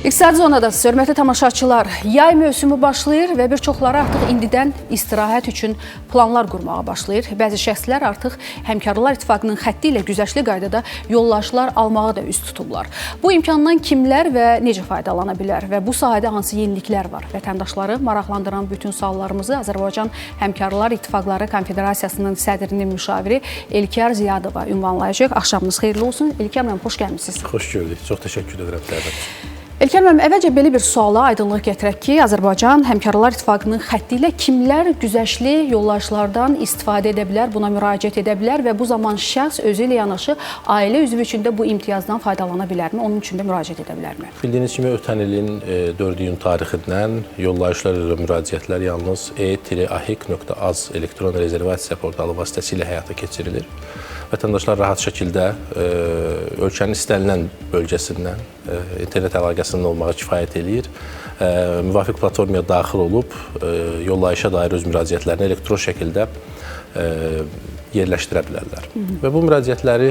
İqtisadi zonadasınız, hörmətli tamaşaçılar. Yay mövsümü başlayır və bir çoxları artıq indidən istirahət üçün planlar qurmağa başlayır. Bəzi şəxslər artıq Həmkarlar İttifaqının xətti ilə güzəştli qaydada yollayışlar almağa da üst tutublar. Bu imkandan kimlər və necə faydalana bilər və bu sahədə hansı yeniliklər var? Vətəndaşları maraqlandıran bütün suallarımızı Azərbaycan Həmkarlar İttifaqları Konfederasiyasının sədrinin müşaviri Elkar Ziyadova ünvanlayacaq. Axşamınız xeyirli olsun. Elkar müəllim, xoş gəlmisiniz. Xoş gördük. Çox təşəkkür edirəm dəvət. Elkar müəllim, əvvəlcə belə bir suala aydınlıq gətirək ki, Azərbaycan Həmkarlar İttifaqının xətti ilə kimlər güzəştli yollayışlardan istifadə edə bilər, buna müraciət edə bilər və bu zaman şəxs özü ilə yanaşı ailə üzvü üçün də bu imtiyazdan faydalana bilərmi, onun üçün də müraciət edə bilərmi? Bildiyiniz kimi, ötən ilin 4 iyun tarixindən yollayışlar üzrə müraciətlər yalnız e-ahik.az elektron rezervasiya portalı vasitəsilə həyata keçirilir. Vətəndaşlar rahat şəkildə ölkənin istənilən bölgəsindən internet əlaqəsində olmağa kifayət eləyir. Müvafiq platformaya daxil olub, yollayışa dair öz müraciətlərini elektron şəkildə yerləşdirə bilərlər. Və bu müraciətləri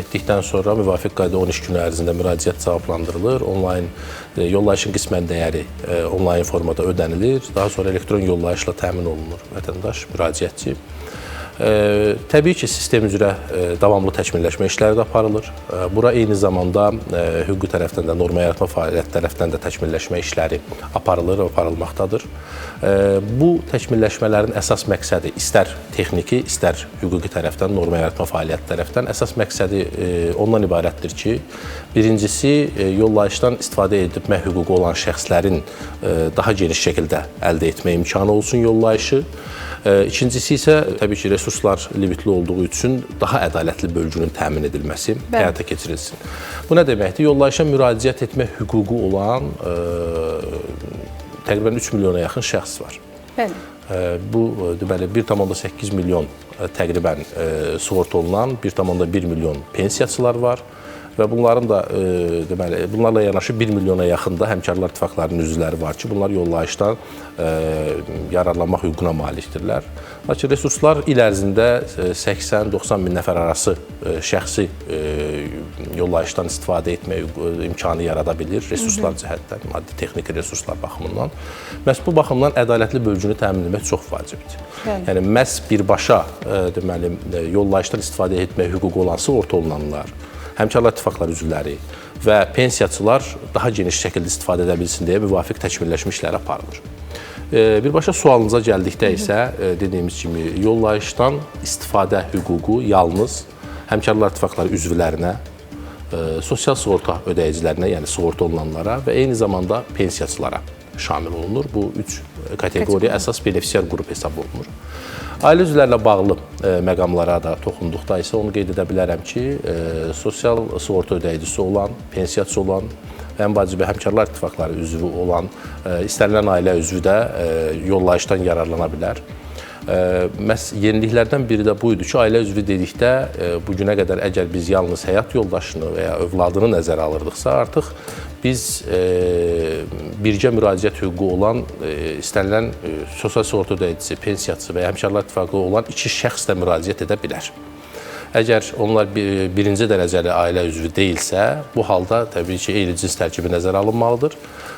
etdikdən sonra müvafiq qayda 13 gün ərzində müraciət cavablandırılır. Onlayn yollayışın qismən dəyəri onlayn formada ödənilir. Daha sonra elektron yollayışla təmin olunur vətəndaş, müraciətçi. Təbii ki, sistem üzrə davamlı təkmilləşmə işləri də aparılır. Bura eyni zamanda hüquqi tərəfdən də, norma yaratma fəaliyyət tərəfdən də təkmilləşmə işləri aparılır və aparılmaqdadır. Bu təkmilləşmələrin əsas məqsədi istər texniki, istər hüquqi tərəfdən, norma yaratma fəaliyyət tərəfdən əsas məqsədi ondan ibarətdir ki, birincisi, yollayışdan istifadə etmə hüququ olan şəxslərin daha geniş şəkildə əldə etmə imkanı olsun yollayışı. İkincisi isə təbii ki, resurslar limitli olduğu üçün daha ədalətli bölgünün təmin edilməsi həyata keçirilsin. Bu nə deməkdir? Yollayışa müraciət etmə hüququ olan təqribən 3 milyona yaxın şəxs var. Bəli. Bu, deməli, 1,8 milyon təqribən sığorta olunan, 1,1 milyon pensiyaçılar var. Və bunların da, deməli, bunlarla yanaşı 1 milyona yaxında Həmkarlar İttifaqlarının üzvləri var ki, bunlar yollayışdan yararlanmaq hüququna malikdirlər. Lakin resurslar il ərzində 80-90 min nəfər arası şəxsi yollayışdan istifadə etmə imkanı yarada bilir, resurslar cəhətdən, maddi-texniki resurslar baxımından. Məhz bu baxımdan ədalətli bölgünü təmin etmək çox vacibdir. Yəni, məhz birbaşa, deməli, yollayışdan istifadə etmə hüququ olan sığorta olunanlar, Həmkarlar İttifaqları üzvləri və pensiyaçılar daha geniş şəkildə istifadə edə bilsin deyə müvafiq təkmilləşmə işləri aparılır. Birbaşa sualınıza gəldikdə isə, dediyimiz kimi, yollayışdan istifadə hüququ yalnız Həmkarlar İttifaqları üzvlərinə, sosial sığorta ödəyicilərinə, yəni sığorta olunanlara və eyni zamanda pensiyaçılara şamil olunur. Bu üç kateqoriya əsas benefisiar qrup hesab olunur. Ailə üzvlərlə bağlı məqamlara da toxunduqda isə onu qeyd edə bilərəm ki, sosial sığorta ödəyicisi olan, pensiyaçı olan, ən vacibi Həmkarlar İttifaqları üzvü olan istənilən ailə üzvü də yollayışdan yararlana bilər. Məhz yeniliklərdən biri də buydu ki, ailə üzvü dedikdə bugünə qədər əgər biz yalnız həyat yoldaşını və ya övladını nəzərə alırdıqsa, artıq biz birgə müraciət hüququ olan istənilən sosial sığorta ödəyicisi, pensiyaçısı və ya Həmkarlar İttifaqı olan iki şəxs də müraciət edə bilər. Əgər onlar birinci dərəcəli ailə üzvü deyilsə, bu halda təbii ki, eyni cins tərkibi nəzərə alınmalıdır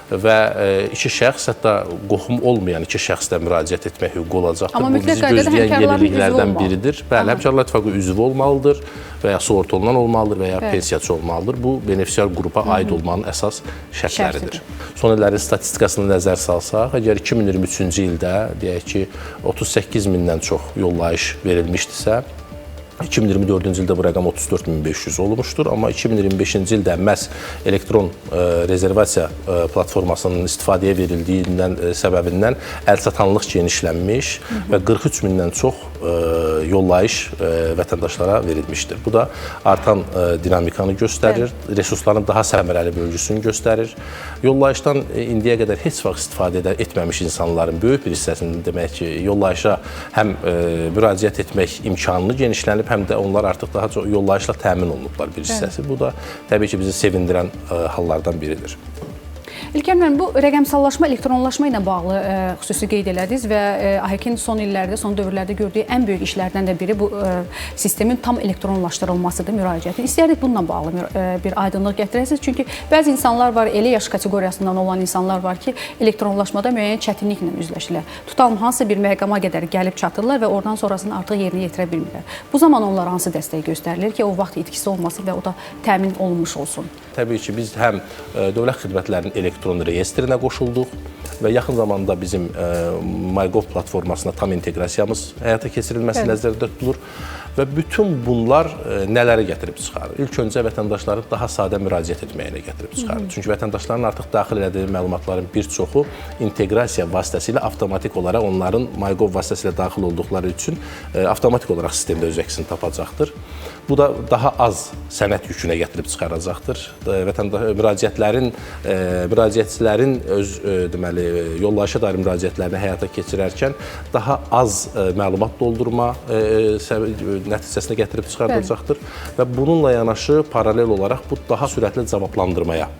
və iki şəxs, hətta qohum olmayan iki şəxs də müraciət etmək hüququ olacaqdır. Amma bu bizi gözləyən yeniliklərdən biridir. Bəli, Həmkarlar İttifaqı üzvü olmalıdır və ya sığorta olunan olmalıdır və ya pensiyaçı olmalıdır. Bu, benefisiar qrupa aid olmanın əsas şərtləridir. Son illərin statistikasını nəzər salsaq, əgər 2023-cü ildə, deyək ki, 38 mindən çox yollayış verilmişdirsə, 2024-cü ildə bu rəqəm 34.500 olmuşdur, amma 2025-ci ildə məhz elektron rezervasiya platformasının istifadəyə verildiyindən səbəbindən əlçatanlıq genişlənmiş və 43 mindən çox yollayış vətəndaşlara verilmişdir. Bu da artan dinamikanı göstərir, resursların daha səmərəli bölgüsünü göstərir. Yollayışdan indiyə qədər heç vaxt istifadə etməmiş insanların böyük bir hissəsinin demək ki, yollayışa həm müraciət etmək imkanını genişlənib, həm də onlar artıq daha çox yollayışla təmin olunublar bir hissəsi. Bu da təbii ki, bizi sevindirən hallardan biridir. İlker müəllim, bu rəqəmsallaşma, elektronlaşma ilə bağlı xüsusi qeyd elədiniz və AHK-in son illərdə, son dövrlərdə gördüyü ən böyük işlərdən də biri bu sistemin tam elektronlaşdırılmasıdır, müraciətin. İstəyərdik bununla bağlı bir aydınlıq gətirəsiniz. Çünki bəzi insanlar var, elə yaş kateqoriyasından olan insanlar var ki, elektronlaşmada müəyyən çətinliklə üzləşirlər. Tutalım, hansı bir məqama qədər gəlib çatırlar və oradan sonrasını artıq yerinə yetirə bilmirlər. Bu zaman onlara hansı dəstək göstərilir ki, o vaxt itkisi olmasın və o da təmin olunmuş olsun? Təbii ki, biz həm dövlət xidmətlərinin elektron reyestrinə qoşulduq və yaxın zamanda bizim MyGov platformasına tam inteqrasiyamız həyata keçirilməsi nəzərdə tutulur və bütün bunlar nələri gətirib çıxarır? İlk öncə vətəndaşların daha sadə müraciət etməyinə gətirib çıxarır. Çünki vətəndaşların artıq daxil elədiyi məlumatların bir çoxu inteqrasiya vasitəsilə avtomatik olaraq onların MyGov vasitəsilə daxil olduqları üçün avtomatik olaraq sistemdə öz əksini tapacaqdır. Bu da daha az sənəd yükünə gətirib çıxaracaqdır. Müraciətçilərin öz deməli yollayışa dair müraciətlərini həyata keçirərkən daha az məlumat doldurma nəticəsinə gətirib çıxardacaqdır və bununla yanaşı paralel olaraq bu daha sürətli cavablandırmaya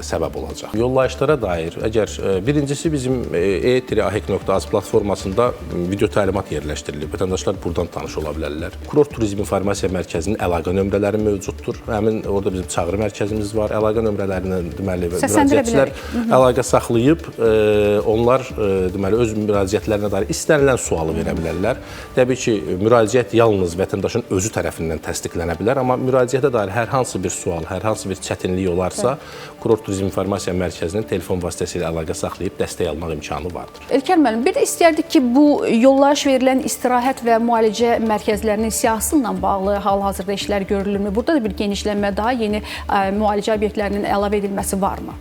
səbəb olacaq. Yollayışlara dair, əgər birincisi bizim e-ahek.az platformasında video təlimat yerləşdirilib. Vətəndaşlar buradan tanış ola bilərlər. Kurort Turizm İnformasiya Mərkəzinin əlaqə nömrələri mövcuddur. Həmin orada bizim çağrı mərkəzimiz var. Əlaqə nömrələrindən deməli müraciətçilər əlaqə saxlayıb onlar deməli öz müraciətlərinə dair istənilən sualı verə bilərlər. Təbii ki, müraciət yalnız vətəndaşın özü tərəfindən təsdiqlənə bilər, amma müraciətə dair hər hansı bir sual, hər hansı bir çətinlik olarsa, Kurort Turizm İnformasiya Mərkəzinin telefon vasitəsilə əlaqə saxlayıb dəstək almaq imkanı vardır. İlker müəllim, bir də istəyərdik ki, bu yollayış verilən istirahət və müalicə mərkəzlərinin siyahısı ilə bağlı hal-hazırda işlər görülürmü? Burada da bir genişlənmə, daha yeni müalicə obyektlərinin əlavə edilməsi varmı?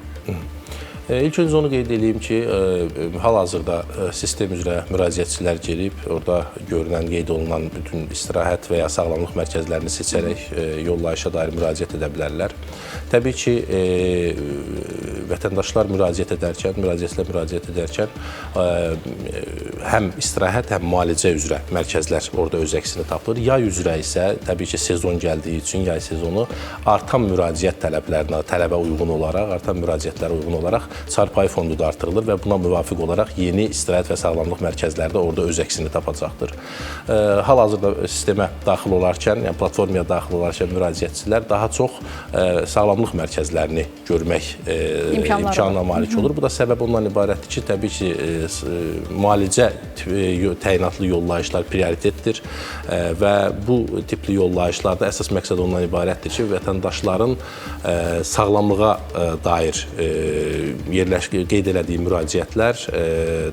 İlk öncə onu qeyd edeyim ki, hal-hazırda sistem üzrə müraciətçilər gelib, orada görünən, qeyd olunan bütün istirahət və ya sağlamlıq mərkəzlərini seçərək yollayışa dair müraciət edə bilərlər. Təbii ki, vətəndaşlar müraciətçilər müraciət edərkən həm istirahət, həm müalicə üzrə mərkəzlər orada öz əksini tapır. Yay üzrə isə təbii ki, sezon gəldiyi üçün yay sezonu artan müraciət tələblərinə, tələbə uyğun olaraq, artan müraciətlərə uyğun olaraq çarpayı fondu da artırılır və buna müvafiq olaraq yeni istirahət və sağlamlıq mərkəzləri də orada öz əksini tapacaqdır. Hal-hazırda sistemə daxil olarkən, yəni platformaya daxil olarkən müraciətçilər daha çox sağlamlıq mərkəzlərini görmək imkanına malik olur. Bu da səbəb ondan ibarətdir ki, təbii ki, müalicə təyinatlı yollayışlar prioritetdir və bu tipli yollayışlarda əsas məqsəd ondan ibarətdir ki, vətəndaşların sağlamlığa dair qeyd elədiyi müraciətlər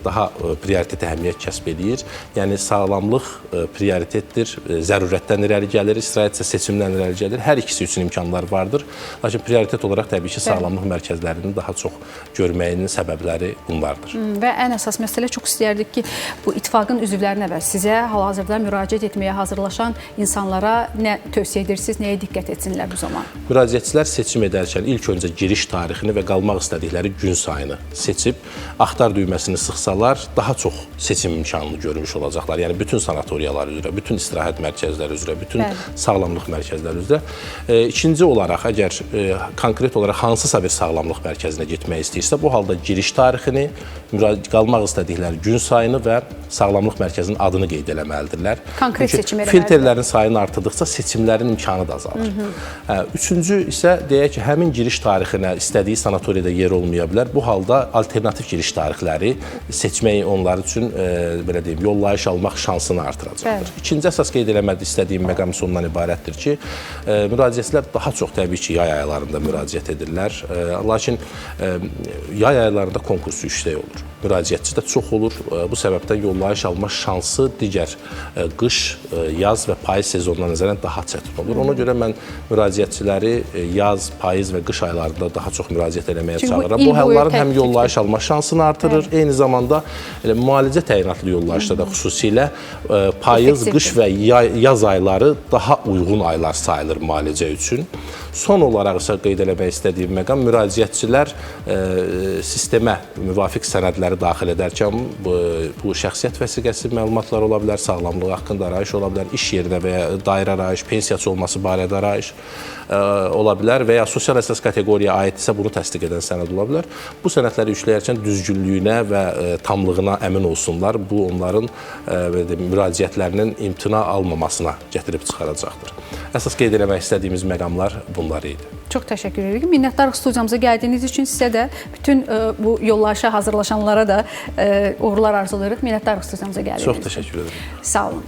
daha prioritet əhəmiyyət kəsb edir. Yəni, sağlamlıq prioritetdir, zərurətdən irəli gəlir, istirahət isə seçimdən irəli gəlir. Hər ikisi üçün imkanlar vardır. Lakin prioritet olaraq təbii ki, sağlamlıq mərkəzlərinin daha çox görməyinin səbəbləri bunlardır. Və ən əsas məsələ, çox istəyərdik ki, bu ittifaqın üzvlərinə və sizə hal-hazırda müraciət etməyə hazırlaşan insanlara nə tövsiyə edirsiniz, nəyə diqqət etsinlər bu zaman? Müraciətçilər seçim edərkən ilk öncə giriş tarixini və qalmaq istədikləri gün sayını seçib, axtar düyməsini sıxsalar, daha çox seçim imkanını görmüş olacaqlar. Yəni, bütün sanatoriyalar üzrə, bütün istirahət mərkəzləri üzrə, bütün sağlamlıq mərkəzləri üzrə. İkinci olaraq, əgər konkret olaraq hansısa bir sağlamlıq mərkəzinə getmək istəyirsə, bu halda giriş tarixini, qalmaq istədikləri gün sayını və sağlamlıq mərkəzinin adını qeyd eləməlidirlər. Konkret seçim eləməlidirlər. Filtrlərin sayını artırdıqca seçimlərin imkanı da azalır. Üçüncü isə deyək ki, həmin giriş tarixinə istədiyi sanatoriyada yer olmaya bilər. Bu halda alternativ giriş tarixləri seçmək onlar üçün belə deyim, yollayış almaq şansını artıracaqdır. İkinci əsas qeyd eləmək istədiyim məqam ondan ibarətdir ki, müraciətçilər daha çox təbii ki, yay aylarında müraciət edirlər. Lakin yay aylarında konkursu yüksək olur. Müraciətçi də çox olur. Bu səbəbdən yollayış alma şansı digər qış, yaz və payız sezonuna nəzərən daha çətin olur. Ona görə mən müraciətçiləri yaz, payız və qış aylarında daha çox müraciət eləməyə çağırıram. Bu halların həm yollayış alma şansını artırır, eyni zamanda müalicə təyinatlı yollayışlarda xüsusilə payız, qış və yaz ayları daha uyğun aylar sayılır müalicə üçün. Son olaraq isə qeyd eləmək istədiyim məqam müraciətçilər şəxslər sistemə müvafiq sənədləri daxil edərkən bu şəxsiyyət vəsiqəsi məlumatlar ola bilər, sağlamlığı haqqında arayış ola bilər, iş yerinə və ya dairə arayış, pensiyaçı olması barədə arayış ola bilər və ya sosial əsas kateqoriyaya aiddirsə bunu təsdiq edən sənəd ola bilər. Bu sənədləri yükləyərkən düzgünlüyünə və tamlığına əmin olsunlar. Bu onların müraciətlərinin imtina almamasına gətirib çıxaracaqdır. Əsas qeyd eləmək istədiyimiz məqamlar bunlar idi. Çox təşəkkür edirik. Minnətdarıq studiyamıza gəldiyiniz üçün sizə də, bütün bu yollayışa hazırlaşanlara da uğurlar arzulayırıq. Minnətdarıq studiyamıza gəldiyiniz üçün. Çox təşəkkür ederim. Sağ olun.